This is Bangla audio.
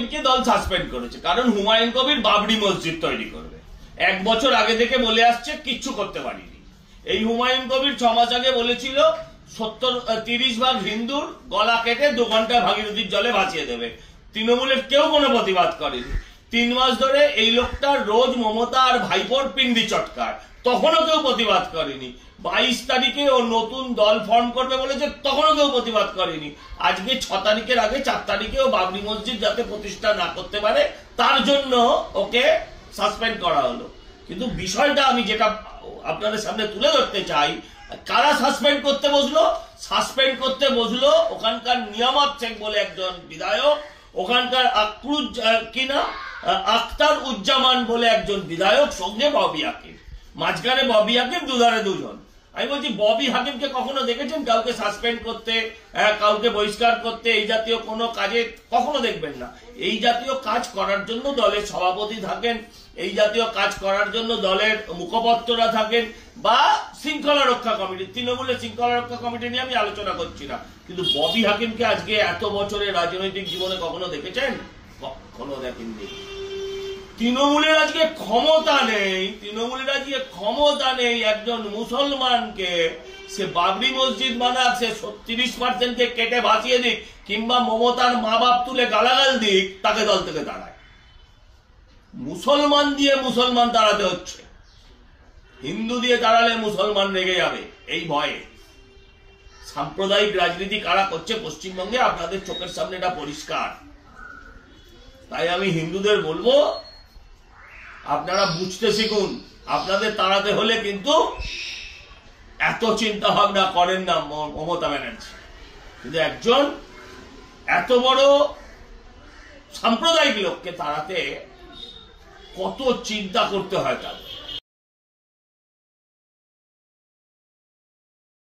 কবিরকে দল সাসপেন্ড করেছে, কারণ হুমায়ুন কবির বাবরি মসজিদ তৈরি করবে। 1 বছর আগে থেকে বলে আসছে, কিচ্ছু করতে পারিনি। এই হুমায়ুন কবির 6 মাস আগে বলেছিল 30 ভাগ হিন্দুর গলা কেটে 2 ঘন্টা ভাগীরথীর জলে ভাসিয়ে দেবে। তৃণমূলের কেউ কোনো প্রতিবাদ করেনি। 3 মাস ধরে এই লোকটার রোজ মমতা আর ভাইপোর পিন্ডি চটকায়, তখনও কেউ প্রতিবাদ করেনি। 22 তারিখে ও নতুন দল ফর্ম করবে বলেছে, তখনও কেউ প্রতিবাদ করেনি। আজকে 6 তারিখের আগে 4 তারিখে ও বাবরি মসজিদ যাতে প্রতিষ্ঠা না করতে পারে তার জন্য ওকে সাসপেন্ড করা হলো। কিন্তু বিষয়টা আমি যেটা আপনাদের সামনে তুলে ধরতে চাই, কারা সাসপেন্ড করতে বসলো? সাসপেন্ড করতে বসলো ওখানকার নিয়ামত শেখ বলে একজন বিধায়ক, ওখানকার আখতার উজ্জামান বলে একজন বিধায়ক, সঙ্গে ববি হাকিম। মাঝখানে ববি হাকিম, দুধারে দুজন। আমি বলছি, ববি হাকিমকে কখনো দেখেছেন কাউকে সাসপেন্ড করতে, কাউকে বহিষ্কার করতে, এই জাতীয় কোনো কাজে? কখনো দেখবেন না। এই জাতীয় কাজ করার জন্য দলের সভাপতি থাকেন, এই জাতীয় কাজ করার জন্য দলের মুখপত্ররা থাকেন, বা শৃঙ্খলা রক্ষা কমিটি। তৃণমূলের শৃঙ্খলা রক্ষা কমিটি নিয়ে আমি আলোচনা করছি না, কিন্তু ববি হাকিমকে আজকে এত বছরের রাজনৈতিক জীবনে কখনো দেখেছেন? কখনো দেখেননি। তৃণমূলের আজকে ক্ষমতা নেই, তৃণমূলের আজকে ক্ষমতা নেই একজন মুসলমানকে সে বাবরি মসজিদ বানাক, সে 30% কেটে ভাসিয়ে দিক, কিংবা মমতার মা বাপ তুলে গালাগাল দিক, তাকে দল থেকে দাঁড়ায়। মুসলমান দিয়ে মুসলমান দাঁড়াতে হচ্ছে, হিন্দু দিয়ে দাঁড়ালে মুসলমান রেগে যাবে, এই ভয়ে। সাম্প্রদায়িক রাজনীতি কারা করছে পশ্চিমবঙ্গে, আপনাদের চোখের সামনে এটা পরিষ্কার। তাই আমি হিন্দুদের বলবো, আপনারা বুঝতে শিখুন। আপনাদের তাড়াতে হলে কিন্তু এত চিন্তা ভাবনা করেন না মমতা ব্যানার্জি, কিন্তু একজন এত বড় সাম্প্রদায়িক লোককে তাড়াতে কত চিন্তা করতে হয় তাদের।